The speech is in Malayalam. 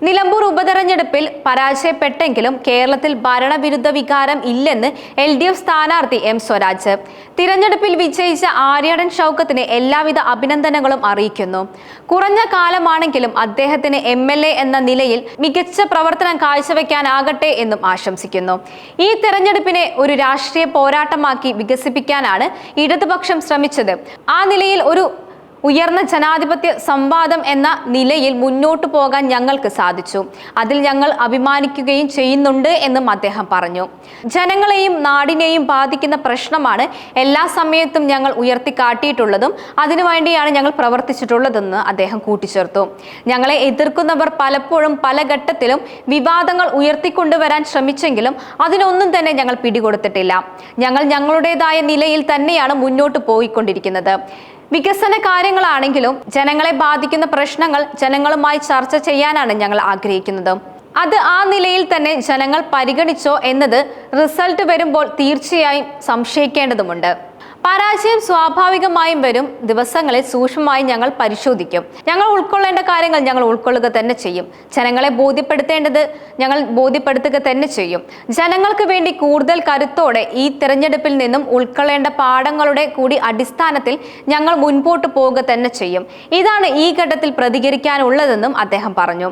നിലമ്പൂർ ഉപതെരഞ്ഞെടുപ്പിൽ പരാജയപ്പെട്ടെങ്കിലും കേരളത്തിൽ ഭരണവിരുദ്ധ വികാരം ഇല്ലെന്ന് LDF സ്ഥാനാർത്ഥി M സ്വരാജ്. തിരഞ്ഞെടുപ്പിൽ വിജയിച്ച ആര്യാടൻ ഷൗക്കത്തിന് എല്ലാവിധ അഭിനന്ദനങ്ങളും അറിയിക്കുന്നു. കുറഞ്ഞ കാലമാണെങ്കിലും അദ്ദേഹത്തിന് MLA എന്ന നിലയിൽ മികച്ച പ്രവർത്തനം കാഴ്ചവെക്കാനാകട്ടെ എന്നും ആശംസിക്കുന്നു. ഈ തെരഞ്ഞെടുപ്പിനെ ഒരു രാഷ്ട്രീയ പോരാട്ടമാക്കി വികസിപ്പിക്കാനാണ് ഇടതുപക്ഷം ശ്രമിച്ചത്. ആ നിലയിൽ ഒരു ഉയർന്ന ജനാധിപത്യ സംവാദം എന്ന നിലയിൽ മുന്നോട്ടു പോകാൻ ഞങ്ങൾക്ക് സാധിച്ചു. അതിൽ ഞങ്ങൾ അഭിമാനിക്കുകയും ചെയ്യുന്നുണ്ട് എന്നും അദ്ദേഹം പറഞ്ഞു. ജനങ്ങളെയും നാടിനെയും ബാധിക്കുന്ന പ്രശ്നമാണ് എല്ലാ സമയത്തും ഞങ്ങൾ ഉയർത്തിക്കാട്ടിയിട്ടുള്ളതും അതിനുവേണ്ടിയാണ് ഞങ്ങൾ പ്രവർത്തിച്ചിട്ടുള്ളതെന്ന് അദ്ദേഹം കൂട്ടിച്ചേർത്തു. ഞങ്ങളെ എതിർക്കുന്നവർ പലപ്പോഴും പല ഘട്ടത്തിലും വിവാദങ്ങൾ ഉയർത്തിക്കൊണ്ടുവരാൻ ശ്രമിച്ചെങ്കിലും അതിനൊന്നും തന്നെ ഞങ്ങൾ പിടികൊടുത്തിട്ടില്ല. ഞങ്ങൾ ഞങ്ങളുടേതായ നിലയിൽ തന്നെയാണ് മുന്നോട്ട് പോയിക്കൊണ്ടിരിക്കുന്നത്. വികസന കാര്യങ്ങളാണെങ്കിലും ജനങ്ങളെ ബാധിക്കുന്ന പ്രശ്നങ്ങൾ ജനങ്ങളുമായി ചർച്ച ചെയ്യാനാണ് ഞങ്ങൾ ആഗ്രഹിക്കുന്നത്. അത് ആ നിലയിൽ തന്നെ ജനങ്ങൾ പരിഗണിച്ചോ എന്നത് റിസൾട്ട് വരുമ്പോൾ തീർച്ചയായും സംശയിക്കേണ്ടതുണ്ട്. പരാജയം സ്വാഭാവികമായും വരും ദിവസങ്ങളിൽ സൂക്ഷ്മമായി ഞങ്ങൾ പരിശോധിക്കും. ഞങ്ങൾ ഉൾക്കൊള്ളേണ്ട കാര്യങ്ങൾ ഞങ്ങൾ ഉൾക്കൊള്ളുക തന്നെ ചെയ്യും. ജനങ്ങളെ ബോധ്യപ്പെടുത്തേണ്ടത് ഞങ്ങൾ ബോധ്യപ്പെടുത്തുക തന്നെ ചെയ്യും. ജനങ്ങൾക്ക് വേണ്ടി കൂടുതൽ കരുത്തോടെ ഈ തെരഞ്ഞെടുപ്പിൽ നിന്നും ഉൾക്കൊള്ളേണ്ട പാഠങ്ങളുടെ കൂടി അടിസ്ഥാനത്തിൽ ഞങ്ങൾ മുൻപോട്ട് പോവുക തന്നെ ചെയ്യും. ഇതാണ് ഈ ഘട്ടത്തിൽ പ്രതികരിക്കാനുള്ളതെന്നും അദ്ദേഹം പറഞ്ഞു.